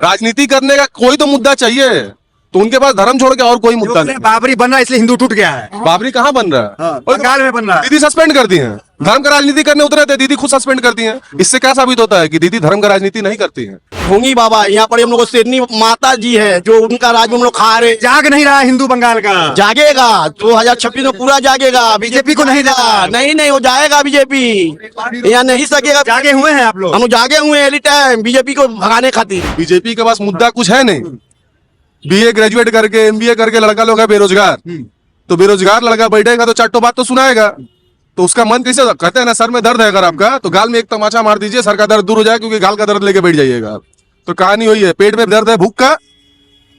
राजनीति करने का कोई तो मुद्दा चाहिए, तो उनके पास धर्म छोड़ के और कोई मुद्दा नहीं। बाबरी बन रहा है इसलिए हिंदू टूट गया है। बाबरी कहाँ बन रहा है? हाँ, बंगाल में बन रहा है। दीदी सस्पेंड कर दी है, धर्म का राजनीति करने उतरे थे, दीदी खुद सस्पेंड करती हैं। इससे क्या साबित होता है कि दीदी धर्म का राजनीति नहीं करती हैं। होंगी बाबा, यहाँ पर हम लोग शेरनी माता जी है जो उनका राज में हम लोग खा रहे। जाग नहीं रहा हिंदू बंगाल का। जागेगा 2026 में पूरा जागेगा। बीजेपी को नहीं देगा। नहीं वो जाएगा बीजेपी, यहाँ नहीं सकेगा। जागे हुए हैं आप लोग। हम जागे हुए हैं एनी टाइम बीजेपी को भगाने खातिर। बीजेपी के पास मुद्दा कुछ है नहीं। बीए ग्रेजुएट करके एमबीए करके लड़का लोग है बेरोजगार, तो बेरोजगार लड़का बैठेगा तो चाटो बात तो सुनाएगा, तो उसका मन कैसे, कहते हैं ना सर में दर्द है अगर आपका तो गाल में एक तमाचा मार दीजिए, सर का दर्द दूर हो जाए, क्योंकि गाल का दर्द लेके बैठ जाइएगा। तो कहानी वही है, पेट में दर्द है भूख का,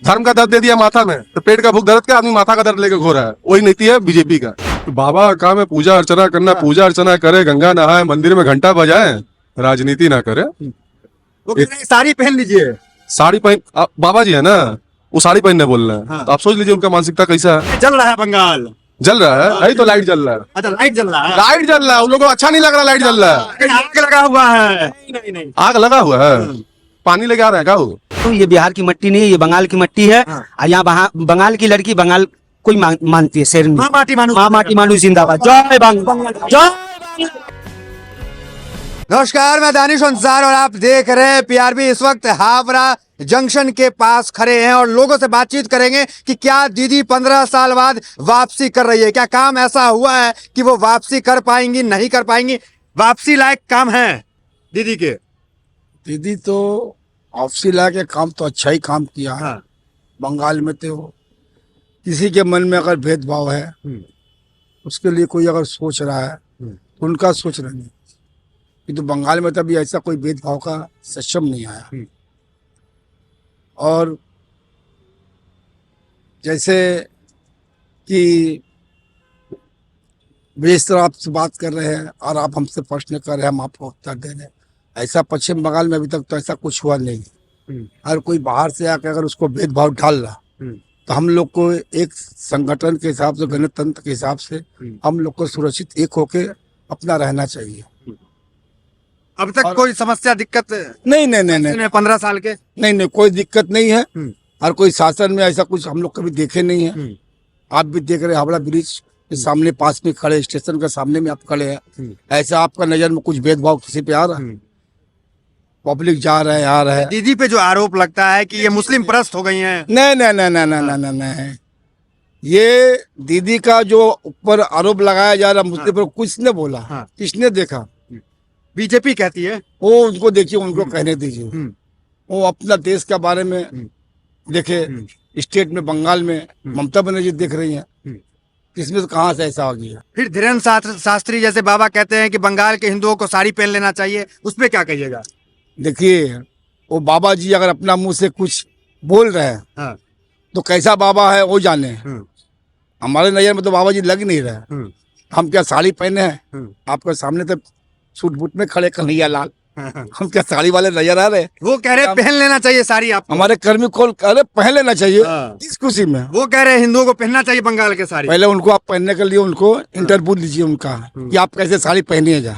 धर्म का दर्द दे दिया माथा में, तो पेट का भूख दर्द का, आदमी माथा का दर्द लेके घो रहा है। वही नीति है बीजेपी का। तो बाबा का काम है पूजा अर्चना करना, पूजा अर्चना करे, गंगा नहाए, मंदिर में घंटा बजाए, राजनीति ना करे। वो कह रहे हैं साड़ी पहन लीजिए। साड़ी पहन, बाबा जी है ना, वो साड़ी पहनने बोल रहे हैं। हाँ। तो आप सोच लीजिए उनका मानसिकता कैसा है। जल रहा है बंगाल। जल रहा है, यही तो लाइट जल रहा है। अच्छा लाइट जल रहा है। लाइट जल रहा है, उन लोगों को अच्छा नहीं लग रहा लाइट जल रहा है। आग लगा हुआ है। नहीं आग लगा हुआ है, पानी लेके आ रहा है क्या वो? तो ये बिहार की मिट्टी नहीं है, ये बंगाल की मिट्टी है। और यहाँ बंगाल की लड़की बंगाल कोई मानती है, शेरनी माँ माटी मानू। माँ माटी मानू जिंदाबाद। जय बंगाल, जय। नमस्कार, मैं दानिश अंसार और आप देख रहे हैं पीआरबी। इस वक्त हावड़ा जंक्शन के पास खड़े हैं और लोगों से बातचीत करेंगे कि क्या दीदी 15 साल बाद वापसी कर रही है, क्या काम ऐसा हुआ है कि वो वापसी कर पाएंगी, नहीं कर पाएंगी। वापसी लायक काम है दीदी के। दीदी तो वापसी ला के काम तो अच्छा ही काम किया है। हाँ। बंगाल में तो किसी के मन में अगर भेदभाव है उसके लिए कोई अगर सोच रहा है तो उनका सोच रहे हैं, किंतु बंगाल में तो अभी ऐसा कोई भेदभाव का सक्षम नहीं आया। और जैसे कि जिस तरह आपसे बात कर रहे हैं और आप हमसे प्रश्न कर रहे हैं, हम आपको उत्तर दे रहे हैं, ऐसा पश्चिम बंगाल में अभी तक तो ऐसा कुछ हुआ नहीं। हर कोई बाहर से आकर अगर उसको भेदभाव डाल रहा तो हम लोग को एक संगठन के हिसाब से, गणतंत्र के हिसाब से हम लोग को सुरक्षित एक होके अपना रहना चाहिए। अब तक कोई समस्या दिक्कत नहीं 15 साल के नहीं कोई दिक्कत नहीं है। और कोई शासन में ऐसा कुछ हम लोग कभी देखे नहीं है। आप भी देख रहे हैं हावड़ा ब्रिज के सामने पास में खड़े, स्टेशन के सामने में आप खड़े हैं, ऐसा आपका नजर में कुछ भेदभाव किसी पे आ रहा है? पब्लिक जा रहा है, आ रहा है। दीदी पे जो आरोप लगता है कि ये मुस्लिम परस्त हो गई हैं। नहीं, ये दीदी का जो ऊपर आरोप लगाया जा रहा है मुस्लिम पर, किसने बोला? हाँ। किसने देखा? बीजेपी कहती है। वो उनको देखिए, उनको कहने दीजिए। वो अपना देश के बारे में देखे। स्टेट में बंगाल में ममता बनर्जी देख रही हैं, इसमें तो कहाँ से ऐसा आ गया? फिर धीरेन्द्र शास्त्री जैसे बाबा कहते हैं कि बंगाल के हिंदुओं को साड़ी पहन लेना चाहिए, उस पर क्या कहिएगा? देखिए, वो बाबा जी अगर अपना मुंह से कुछ बोल रहे हैं हाँ। तो कैसा बाबा है वो जाने। हमारे नजर में तो बाबा जी लग नहीं रहे। हम क्या साड़ी पहने हैं? आपके सामने तो सूट बूट में खड़े कन्हैया लाल, हम क्या साड़ी वाले नजर आ रहे? वो कह रहे पहन लेना चाहिए साड़ी। आप हमारे कर्मी को अरे पहन लेना चाहिए। इस खुशी में वो कह रहे हैं हिंदुओं को पहनना चाहिए बंगाल के साड़ी। पहले उनको आप पहनने के लिए उनको इंटरव्यू लीजिए उनका कि आप कैसे साड़ी पहनिए जा।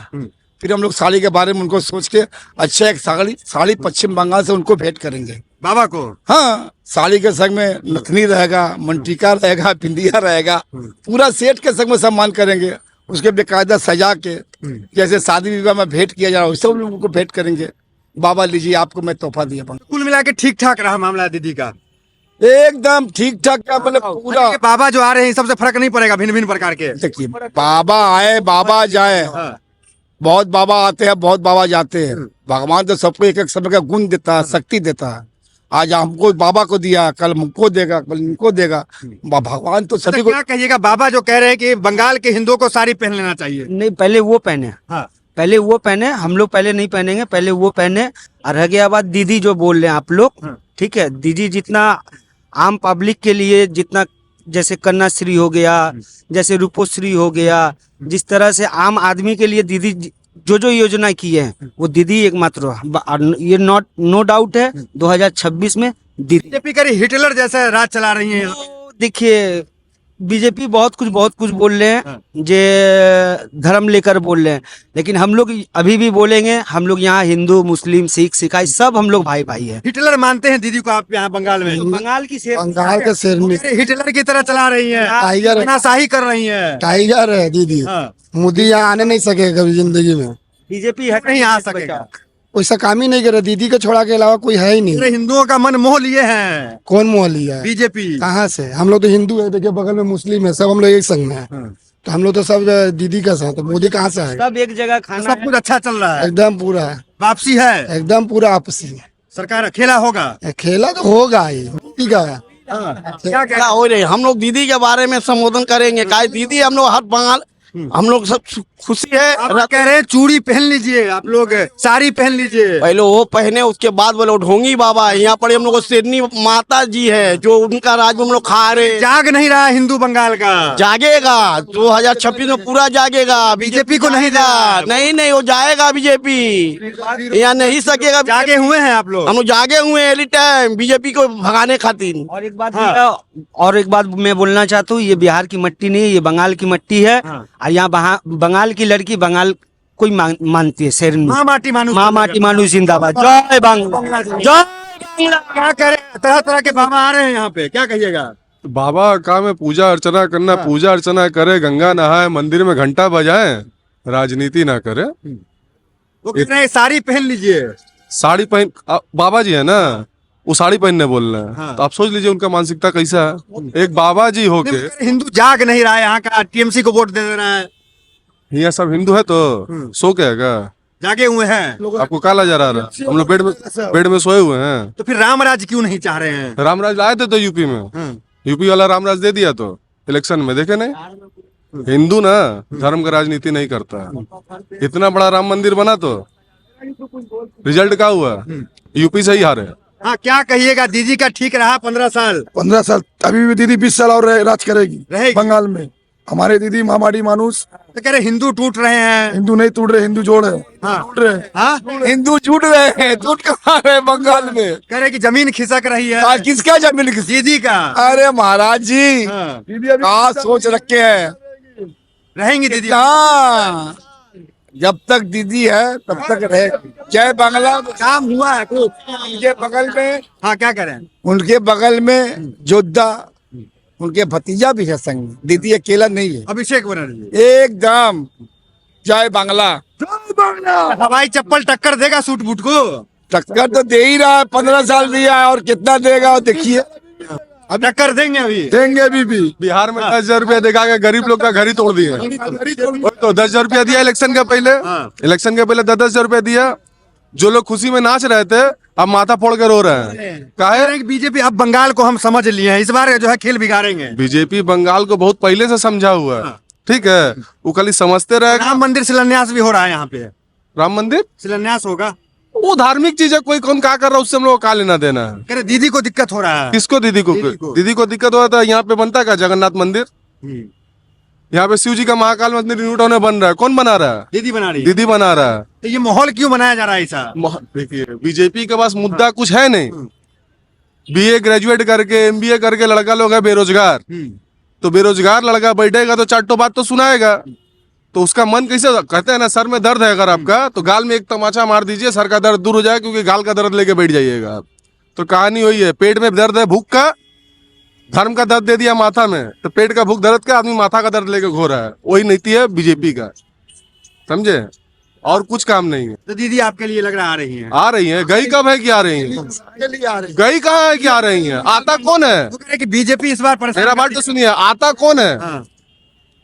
फिर हम लोग साड़ी के बारे में उनको सोच के अच्छा एक साड़ी पश्चिम बंगाल से उनको भेंट करेंगे बाबा को। हाँ, साड़ी के संग में नथनी रहेगा, मंटिका रहेगा, बिंदिया रहेगा, पूरा सेट के संग में सम्मान करेंगे। उसके बेकायदा सजा के जैसे शादी विवाह में भेंट किया जा रहा है वैसे हम लोग उनको भेंट करेंगे। बाबा लीजिए, आपको मैं तोहफा दिया। कुल मिला के ठीक ठाक रहा मामला दीदी का। एकदम ठीक ठाक का मतलब पूरा। बाबा जो आ रहे हैं सबसे फर्क नहीं पड़ेगा भिन्न भिन्न प्रकार के। देखिए, बाबा आए बाबा जाए, बहुत बाबा आते हैं बहुत बाबा जाते हैं। भगवान तो सबको एक एक समय का गुण देता है, शक्ति देता है। आज हमको बाबा को दिया, कल हमको देगा, कल इनको देगा। भगवान तो सभी को। क्या कहिएगा बाबा जो कह रहे हैं कि बंगाल के हिंदुओं को साड़ी पहन लेना चाहिए? नहीं, पहले वो पहने। हाँ। पहले वो पहने, हम लोग पहले नहीं पहनेंगे, पहले वो पहने। और रह गया बात दीदी जो बोल रहे हैं आप लोग, ठीक है, दीदी जितना आम पब्लिक के लिए जितना, जैसे कन्याश्री हो गया, जैसे रूपोश्री हो गया, जिस तरह से आम आदमी के लिए दीदी जो योजना की है वो दीदी एकमात्र, ये नो डाउट है 2026 में दीदी। बीजेपी करी हिटलर जैसे राज चला रही है। देखिए, बीजेपी बहुत कुछ बोल रहे हैं जे धर्म लेकर बोल रहे हैं, लेकिन हम लोग अभी भी बोलेंगे, हम लोग यहाँ हिंदू मुस्लिम सिख ईसाई सब हम लोग भाई भाई है। हिटलर मानते हैं दीदी को आप यहाँ बंगाल में? बंगाल की शेर बंगाल के शेरनी हिटलर की तरह चला रही है, टाइगर है। तानाशाही कर रही है। टाइगर है दीदी। हाँ। मोदी यहाँ आने नहीं सकेगा कभी जिंदगी में, बीजेपी है नहीं आ सकेगा। वैसा काम ही नहीं करे। दीदी को छोड़ा के अलावा कोई है ही नहीं। पूरे हिंदुओं का मन मोह लिए हैं कौन मोह लिया है? बीजेपी। कहाँ से? हम लोग तो हिंदू है, देखिए बगल में मुस्लिम है, सब हम लोग एक संग में है। तो हम लोग तो सब दीदी का साथ है। मोदी कहाँ से आएगा? सब एक जगह खाना सब कुछ अच्छा चल रहा है, एकदम पूरा है, वापसी है, एकदम पूरा आपसी है। सरकार अकेला होगा। खेला तो होगा ही दीदी का। क्या क्या हो रही है? हम लोग दीदी के बारे में संबोधन करेंगे। क्या दीदी हम लोग हर बंगाल हम लोग सब खुशी है। आप कह रहे हैं चूड़ी पहन लीजिए, आप लोग साड़ी पहन लीजिए। पहले वो पहने, उसके बाद बोले ढोंगी बाबा है। यहाँ पर हम लोग को शेरनी माता जी है, जो उनका राज में हम लोग खा रहे। जाग नहीं रहा हिंदू बंगाल का। जागेगा 2026 में पूरा जागेगा। बीजेपी को नहीं देगा। नहीं वो जाएगा बीजेपी, यहाँ नहीं सकेगा। जागे हुए हैं आप लोग? हम लोग जागे हुए हैं एनी टाइम बीजेपी को भगाने खातिर। और एक बात मैं बोलना चाहता हूँ, ये बिहार की मिट्टी नहीं है, ये बंगाल की मिट्टी है। और यहाँ बंगाल की लड़की बंगाल कोई मानती है शेरनी। माँ माटी मानुस, माँ माटी मानुस जिंदाबाद। जय बांग्ला, जय बांग्ला। क्या करे, तरह तरह के बाबा आ रहे हैं यहाँ पे, क्या कहिएगा? बाबा का काम है पूजा अर्चना करना। पूजा अर्चना करे, गंगा नहाए, मंदिर में घंटा बजाए, राजनीति ना करे। वो कह रहे हैं साड़ी पहन लीजिए। साड़ी पहन बाबा जी है ना, वो साड़ी पहनने बोल रहे हैं। हाँ। तो आप सोच लीजिए उनका मानसिकता कैसा है। एक बाबा जी होके हिंदू जाग नहीं रहा है, यहाँ का टीएमसी को वोट दे दे रहा है। यहाँ सब हिंदू है तो सो क्या है? जागे हुए हैं। आपको काला जा रहा है? हम लोग बेड में सोए हुए हैं। तो फिर रामराज क्यों नहीं चाह रहे हैं? रामराज लाए थे तो यूपी में, यूपी वाला रामराज दे दिया तो इलेक्शन में, देखे नहीं? हिंदू ना धर्म का राजनीति नहीं करता है। इतना बड़ा राम मंदिर बना तो रिजल्ट क्या हुआ? यूपी से ही हारे। हाँ, क्या कहिएगा? दीदी का ठीक रहा 15 साल। 15 साल अभी भी दीदी 20 साल और राज करेगी बंगाल में। हमारे दीदी मामाडी मानुस। तो कह रहे हिंदू टूट रहे हैं। हिंदू नहीं टूट रहे, हिंदू जोड़ है। टूट रहे, हाँ? हिंदू जुट रहे हैं, टूट कहाँ रहे बंगाल में? कह रहे कि जमीन खिसक रही है। किसका जमीन? दीदी का। अरे महाराज जी, हाँ। क्या सोच रखे हैं? रहेंगी दीदी? हाँ, जब तक दीदी है तब तक रहेगी। जय बांग्ला। काम हुआ है कुछ? उनके बगल में, हाँ, क्या करें? उनके बगल में जोधा, उनके भतीजा भी है संग में। दीदी अकेला नहीं है। अभिषेक बनर्जी एकदम जय बांग्ला। जय बांग्ला। हवाई चप्पल टक्कर देगा सूट बूट को? टक्कर तो दे ही रहा है, 15 साल दिया है, और कितना देगा देखिए। अब टक्कर देंगे अभी? देंगे अभी भी। बिहार में 10,000 रुपया देखा के गरीब लोग का घर ही तोड़ दिया। तो 10,000 रुपया दिया इलेक्शन के पहले। इलेक्शन के पहले 10,000 रुपया दिया। जो लोग खुशी में नाच रहे थे अब माथा फोड़ के रो रहे हैं। काहे? बीजेपी अब बंगाल को हम समझ लिए हैं, इस बार जो है खेल बिगाड़ेंगे। बीजेपी बंगाल को बहुत पहले से समझा हुआ है। ठीक है, वो खाली समझते रहेगा। राम मंदिर शिलान्यास भी हो रहा है यहाँ पे। राम मंदिर शिलान्यास होगा? वो धार्मिक चीज है, कोई कौन क्या कर रहा है उससे हम लोग का लेना देना है। कह रहे दीदी को दिक्कत हो रहा है। किसको? दीदी को दिक्कत हुआ था। यहाँ पे बनता क्या जगन्नाथ मंदिर? यहाँ पे शिव जी का महाकाल मंदिर न्यू टाउन में बन रहा है। कौन बना रहा है? दीदी बना रही है। दीदी बना रहा है। तो ये माहौल क्यों बनाया जा रहा है ऐसा? देखिए, बीजेपी के पास मुद्दा कुछ है नहीं। बीए ग्रेजुएट करके एमबीए करके लड़का लोग है बेरोजगार। तो बेरोजगार लड़का बैठेगा तो चार बात तो सुनाएगा। तो उसका मन कैसे? कहते हैं ना, सर में दर्द है अगर आपका तो गाल में एक तमाचा मार दीजिए, सर का दर्द दूर हो जाए, क्योंकि गाल का दर्द लेके बैठ जाइएगा आप। तो कहानी वही है, पेट में दर्द है भूख का, धर्म का दर्द दे दिया माथा में, तो पेट का भूख दर्द का, आदमी माथा का दर्द लेके घो रहा है। वही नीति है बीजेपी का, समझे? और कुछ काम नहीं है। तो दीदी आपके लिए लग रहा आ रही है? आ रही है। गई कब है कि आ रही है? गई कहाँ है कि आ रही है? आता कौन है? वो कह रहे कि बीजेपी इस बार परेशान मेरा बात करती तो सुनिए, आता कौन है? हाँ।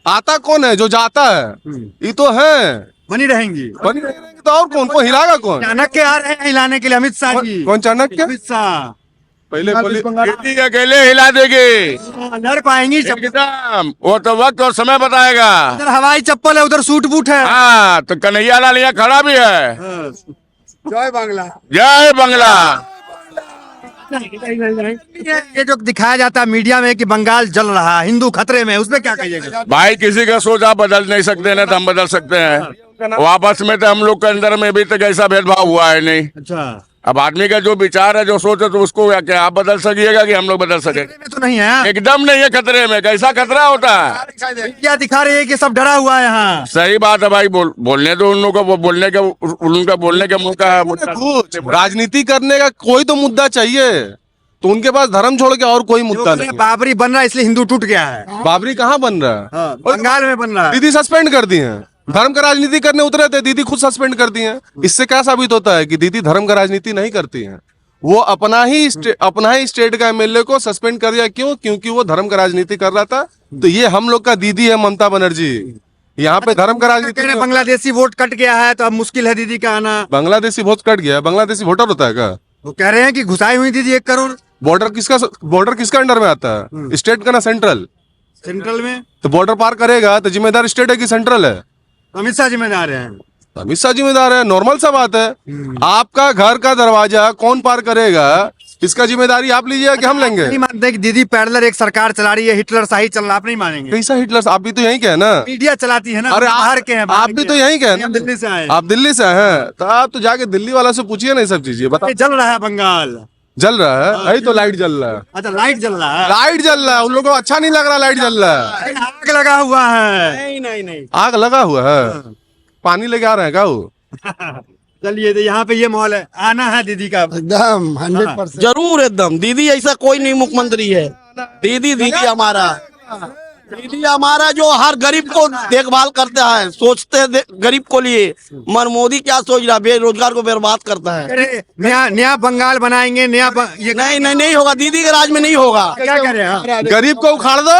आता कौन है? जो जाता है ये तो है। बनी रहेंगी। बनी रहेंगे तो और कौन? को हिलागा कौन? चाणक्य आ रहे हैं हिलाने के लिए, अमित शाह जी। कौन चाणक्य? अमित शाह पहले दीदी अकेले हिला देगी लड़ पाएंगी? एकदम, वो तो वक्त और समय बताएगा। इधर हवाई चप्पल है, उधर सूट बूट है। हाँ, तो कन्हैया लाल यहाँ खड़ा भी है। जय बांग्ला। जय बांग्ला। ये जो दिखाया जाता है मीडिया में कि बंगाल जल रहा है, हिंदू खतरे में, उसमें क्या कहिएगा? भाई किसी का सोच आप बदल नहीं सकते ना, तो हम बदल सकते हैं। वापस में तो हम लोग के अंदर में भी तक ऐसा भेदभाव हुआ है नहीं। अच्छा, अब आदमी का जो विचार है, जो सोच है, तो उसको क्या आप बदल सकिएगा कि हम लोग बदल सके? में तो नहीं है, एकदम नहीं है खतरे में। कैसा खतरा होता है? क्या दिखा रही है कि सब डरा हुआ है यहाँ। सही बात है भाई, बोलने दो उन लोगों को, वो बोलने का उनका बोलने का मौका है। कुछ राजनीति करने का कोई तो मुद्दा चाहिए, तो उनके पास धर्म छोड़ के और कोई मुद्दा नहीं। बाबरी बन रहा है इसलिए हिंदू टूट गया है। बाबरी कहाँ बन रहा है? हाँ, बंगाल में बन रहा है। दीदी सस्पेंड कर दी हैं, धर्म का राजनीति करने उतरे थे, दीदी खुद सस्पेंड कर दी हैं। इससे क्या साबित होता है कि दीदी धर्म का राजनीति नहीं करती हैं। वो अपना ही स्टेट का एमएलए को सस्पेंड कर दिया। क्यों? क्योंकि वो धर्म का राजनीति कर रहा था। तो ये हम लोग का दीदी है ममता बनर्जी, यहाँ पे धर्म का राजनीति। बांग्लादेशी वोट कट गया है तो अब मुश्किल है दीदी का आना। बांग्लादेशी वोट कट गया? बांग्लादेशी वोटर होता है क्या? वो कह रहे हैं कि घुसाई हुई दीदी 1 करोड़। बॉर्डर किसका अंडर में आता है? स्टेट का ना सेंट्रल? सेंट्रल में तो बॉर्डर पार करेगा तो जिम्मेदार स्टेट है कि सेंट्रल है? अमित शाह जिम्मेदार है। अमित शाह जिम्मेदार है, नॉर्मल सा बात है। आपका घर का दरवाजा कौन पार करेगा, इसका जिम्मेदारी आप लीजिए कि हम लेंगे? नहीं मानते कि दीदी पैरेलल एक सरकार चला रही है, हिटलर शाही चल रहा, आप नहीं मानेंगे? कैसा हिटलर? आप भी तो यहीं के हैं ना, मीडिया चलाती है ना। अरे बाहर के हैं, आप भी तो यहीं के हैं ना, हम दिल्ली से आए। आप दिल्ली से हैं तो आप तो जाके दिल्ली वाला से पूछिए ना ये सब चीजें। बता, जल रहा है बंगाल, जल रहा है? यही तो लाइट जल रहा है। अच्छा लाइट जल रहा है। लाइट जल रहा है, उन लोगों को अच्छा नहीं लग रहा लाइट जल रहा है। आग लगा हुआ है। नहीं नहीं नहीं, आग लगा हुआ है, पानी लेके आ रहे हैं क्या वो? चलिए तो यहाँ पे ये माहौल है, आना है दीदी का। एकदम 100%। जरूर एकदम। दीदी ऐसा कोई नहीं मुख्यमंत्री है। दीदी हमारा, दीदी हमारा जो हर गरीब को देखभाल करता है, सोचते हैं गरीब को लिए। मगर मोदी क्या सोच रहा है? बेरोजगार को बर्बाद करता है। अरे नया बंगाल बनाएंगे, ये नहीं होगा, दीदी के राज में नहीं होगा। क्या कह रहे हैं? गरीब को उखाड़ दो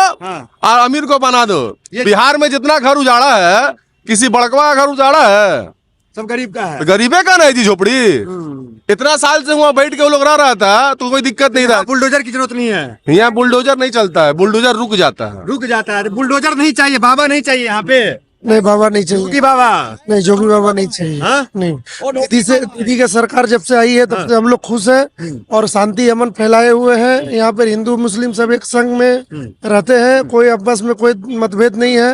और अमीर को बना दो। बिहार में जितना घर उजाड़ा है, किसी बड़कवा का घर उजाड़ा है? सब गरीब का है। गरीबे का नहीं जी झोपड़ी। इतना साल से वहाँ बैठ के वो लोग रह रहा था तो कोई दिक्कत नहीं था। बुलडोजर की जरूरत नहीं है, यहाँ बुलडोजर नहीं चलता है, बुलडोजर रुक जाता है। रुक जाता है। बुलडोजर नहीं चाहिए, बाबा नहीं चाहिए यहाँ पे। नहीं बाबा नहीं चाहिए, जोगी बाबा नहीं जोगी बाबा नहीं चाहिए। हाँ? नहीं, दीदी की सरकार जब से आई है तब से हम लोग खुश हैं और शांति अमन फैलाए हुए हैं। यहाँ पर हिंदू मुस्लिम सब एक संग में रहते हैं, कोई आपस में कोई मतभेद नहीं है।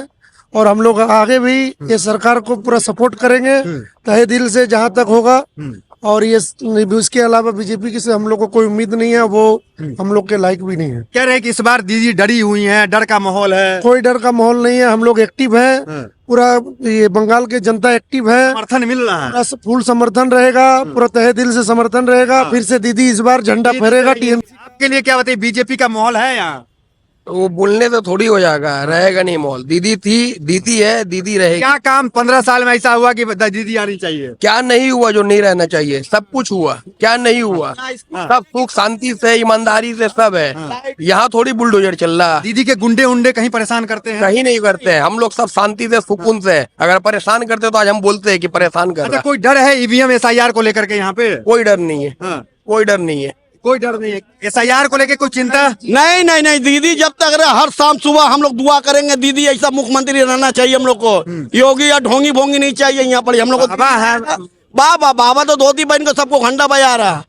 और हम लोग आगे भी ये सरकार को पूरा सपोर्ट करेंगे तहे दिल से जहाँ तक होगा। और ये इसके अलावा बीजेपी की से हम लोग को कोई उम्मीद नहीं है, वो हम लोग के लायक भी नहीं है। कह रहे हैं कि इस बार दीदी डरी हुई हैं, डर का माहौल है। कोई डर का माहौल नहीं है, हम लोग एक्टिव है। पूरा ये बंगाल के जनता एक्टिव है, समर्थन मिल रहा है। पूरा फुल समर्थन रहेगा, पूरा तहे दिल से समर्थन रहेगा। फिर से दीदी इस बार झंडा फहरेगा टीएमसी। आपके लिए क्या बताइए, बीजेपी का माहौल है यहाँ? वो बोलने तो थोड़ी हो जाएगा, रहेगा नहीं माहौल। दीदी थी, दीदी है, दीदी रहेगी। क्या काम 15 साल में ऐसा हुआ कि दीदी आनी चाहिए? क्या नहीं हुआ जो नहीं रहना चाहिए? सब कुछ हुआ। क्या नहीं हुआ? सब सुख शांति से, ईमानदारी से सब है। यहाँ थोड़ी बुलडोजर चल रहा। दीदी के गुंडे उंडे कहीं परेशान करते हैं? कहीं नहीं करते हैं, हम लोग सब शांति से सुकून से। अगर परेशान करते तो आज हम बोलते हैं कि परेशान कर अच्छा, रहा। कोई डर है ईवीएम SIR को लेकर के यहाँ पे? कोई डर नहीं है, हाँ। कोई डर नहीं है। कोई डर नहीं है। SIR को लेके कोई चिंता? नहीं, दीदी जब तक रहे, हर शाम सुबह हम लोग दुआ करेंगे। दीदी ऐसा मुख्यमंत्री रहना चाहिए हम लोग को। योगी या ढोंगी भोंगी नहीं चाहिए यहाँ पर हम लोग को। बाबा है। बाबा तो धोती पहन के सबको घंटा बजा रहा।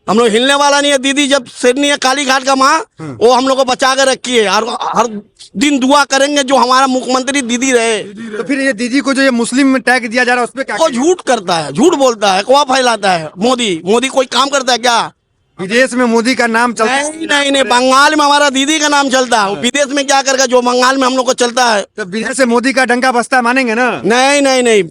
हम लोग हिलने वाला नहीं है। दीदी जब सिरनी है काली घाट का माँ, वो हम लोग को बचा के रखी है। और हर दिन दुआ करेंगे जो हमारा मुख्यमंत्री दीदी रहे। तो फिर ये दीदी को जो ये मुस्लिम में टैग दिया जा रहा है उस पर क्या? वो झूठ करता है, झूठ बोलता है, अफवाह फैलाता है। मोदी कोई काम करता है क्या? विदेश में मोदी का नाम चलता है। नहीं, बंगाल में हमारा दीदी का नाम चलता है। विदेश में क्या करेगा जो बंगाल में हम लोग को चलता है? तो विदेश से मोदी का डंका बजता है, मानेंगे ना? नहीं।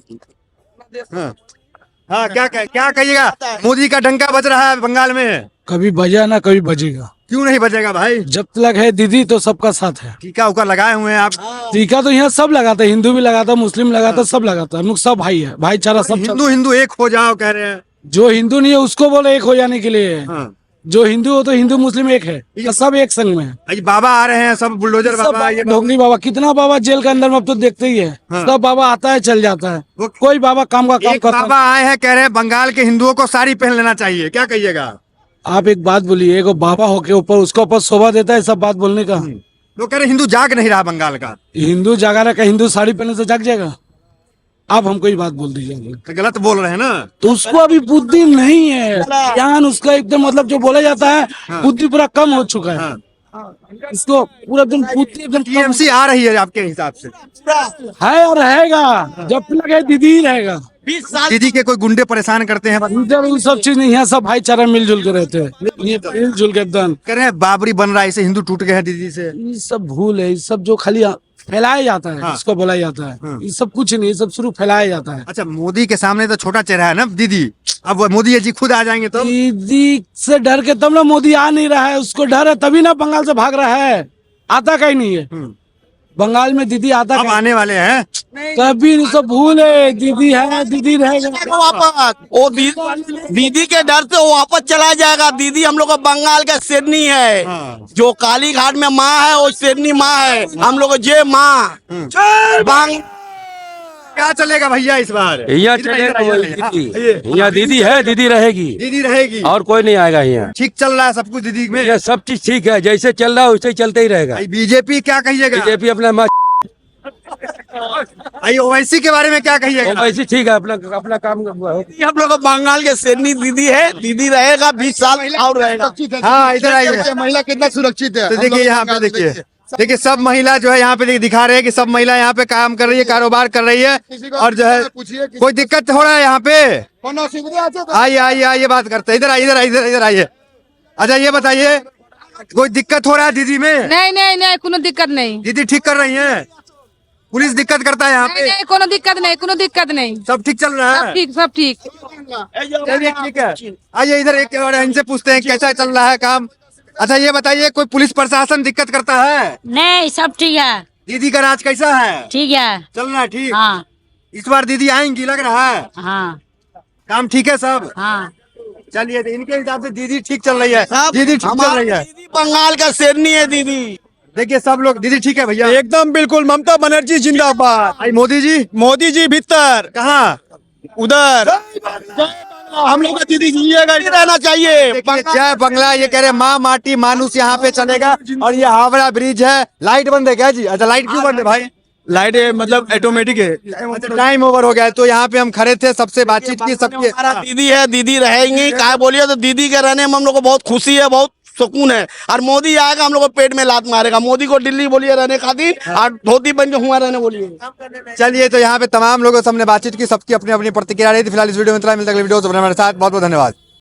हाँ, क्या कहिएगा? मोदी का डंका बज रहा है बंगाल में। कभी बजा ना कभी बजेगा। क्यों नहीं बजेगा भाई? जब तक है दीदी तो सबका साथ है। टीका उका लगाए हुए हैं आप? टीका तो यहाँ सब लगाता है, हिंदू भी लगाता है, मुस्लिम लगाता है, सब लगाता है। हम लोग सब भाई है, भाईचारा सब। हिंदू एक हो जाओ कह रहे हैं। जो हिंदू नहीं है उसको बोले एक हो जाने के लिए। हाँ। जो हिंदू हो तो हिंदू मुस्लिम एक है, ये सब एक संग में है। अजी बाबा आ रहे हैं, सब बुलडोजर सब बाबा, ये ढोंगनी बाबा, कितना बाबा जेल के अंदर में अब तो देखते ही है। सब बाबा आता है चल जाता है, कोई बाबा काम का काम एक करता बाबा आए हैं कह रहे हैं बंगाल के हिंदुओं को साड़ी पहन लेना चाहिए, क्या कहिएगा? आप एक बात बोलिए, एगो बाबा होके ऊपर उसके ऊपर शोभा देता है सब बात बोलने का। लोग कह रहे हिंदू जाग नहीं रहा बंगाल का। हिंदू जागा रहा, हिंदू साड़ी पहनने से जाग जाएगा? आप हमको ही बात बोल दीजिए। तो गलत बोल रहे हैं ना? तो उसको अभी बुद्धि नहीं है, ज्ञान उसका एकदम मतलब जो बोला जाता है बुद्धि पूरा कम हो चुका है। इसको पूरा दिन पूछती एकदम टीएमसी आ रही है आपके हिसाब से? है और रहेगा, जब लगे दीदी ही रहेगा। 20 साल दीदी के कोई गुंडे परेशान करते हैं? इधर ये सब चीज नहीं है, सब भाईचारा मिलजुल के रहते हैं, ये मिलजुल के एकदम। कह रहे हैं बाबरी बन रहा है, इसे हिंदू टूट गए हैं दीदी से। ये सब भूल है, ये सब जो खाली फैलाया जाता है, इसको बोला जाता है, ये सब कुछ नहीं, ये सब शुरू फैलाया जाता है। अच्छा, मोदी के सामने तो छोटा चेहरा है ना दीदी, अब वो मोदी जी खुद आ जाएंगे तो? दीदी से डर के तब ना मोदी आ नहीं रहा है, उसको डर है तभी ना बंगाल से भाग रहा है, आता कहीं नहीं है बंगाल में। दीदी आता अब आने वाले हैं। कभी नहीं, सब भूल है, दीदी है, दीदी रहेगा वापस वो दीदी के डर से वो वापस चला जाएगा। दीदी हम लोग का बंगाल का शेरनी है, जो काली घाट में माँ है वो शेरनी माँ है, हम लोग जय माँ। क्या चलेगा भैया इस बार? यहाँ चलेगा यहाँ दीदी है, दीदी रहेगी, दीदी रहेगी और कोई नहीं आएगा यहाँ। ठीक चल रहा है सब कुछ दीदी में? ये सब चीज ठीक है, जैसे चल रहा है वैसे ही चलते ही रहेगा। बीजेपी क्या कहिएगा? बीजेपी अपना ओवैसी के बारे में क्या कहिएगा? वैसे ठीक है, अपना अपना काम हम लोग का बंगाल के शेरनी दीदी है, दीदी रहेगा 20 साल और रहेगा। हाँ, इधर आइए। महिला कितना सुरक्षित है? तो देखिए यहाँ पे देखिए सब महिला जो है यहाँ पे दिखा रहे हैं कि सब महिला यहाँ पे काम कर रही है, कारोबार कर रही है, और जो है कोई दिक्कत हो रहा है यहाँ पे? आइए आइए आइए, बात करते हैं। इधर आइए, इधर आइए, इधर आइए। अच्छा ये बताइए, कोई दिक्कत हो रहा है दीदी में? नहीं नहीं नहीं, कोनो दिक्कत नहीं। दीदी ठीक कर रही है? पुलिस दिक्कत करता है यहाँ नहीं पे? नहीं, कोनो दिक्कत नहीं, कोनो दिक्कत नहीं, सब ठीक चल रहा सब है? ठीक, सब ठीक। चलिए ठीक है। आइए इधर एक और इनसे पूछते हैं कैसा चल रहा है काम। अच्छा ये बताइए, कोई पुलिस प्रशासन दिक्कत करता है? नहीं, सब ठीक है, दीदी का राज कैसा है? ठीक है। चल रहा है ठीक? हाँ इस बार दीदी आएंगी लग रहा है? हाँ काम ठीक है सब? हाँ। चलिए, तो इनके हिसाब से दीदी ठीक चल रही है, दीदी ठीक चल रही है। दीदी बंगाल का शेरनी है दीदी। देखिए सब लोग, दीदी ठीक है भैया? एकदम बिल्कुल। ममता बनर्जी जिंदाबाद। भाई मोदी जी? मोदी जी भीतर, कहाँ? उधर। हम लोग का दीदी जिएगा, रहना चाहिए। देखिए, जय बंगला, ये कह रहे माँ माटी मानुस यहाँ पे चलेगा। और ये हावड़ा ब्रिज है। लाइट बंद है क्या जी? अच्छा, लाइट क्यों बंद है भाई? लाइट मतलब ऑटोमेटिक है। अच्छा, टाइम ओवर हो गया है। तो यहाँ पे हम खड़े थे, सबसे बातचीत की, सबके हमारा दीदी है, दीदी रहेंगी। क्या बोलिए, तो दीदी के रहने में हम लोग को बहुत खुशी है, बहुत सुकून है। और मोदी आएगा हम लोग को पेट में लात मारेगा। मोदी को दिल्ली बोलिए रहने खातिर, और धोती बन के हुआ रहने बोलिए। चलिए, तो यहाँ पे तमाम लोगों से हमने बातचीत की, सबकी अपनी अपनी प्रतिक्रिया रही थी। फिलहाल इस वीडियो में इतना, मिलता है अगली वीडियो से। हमारे साथ बहुत बहुत धन्यवाद।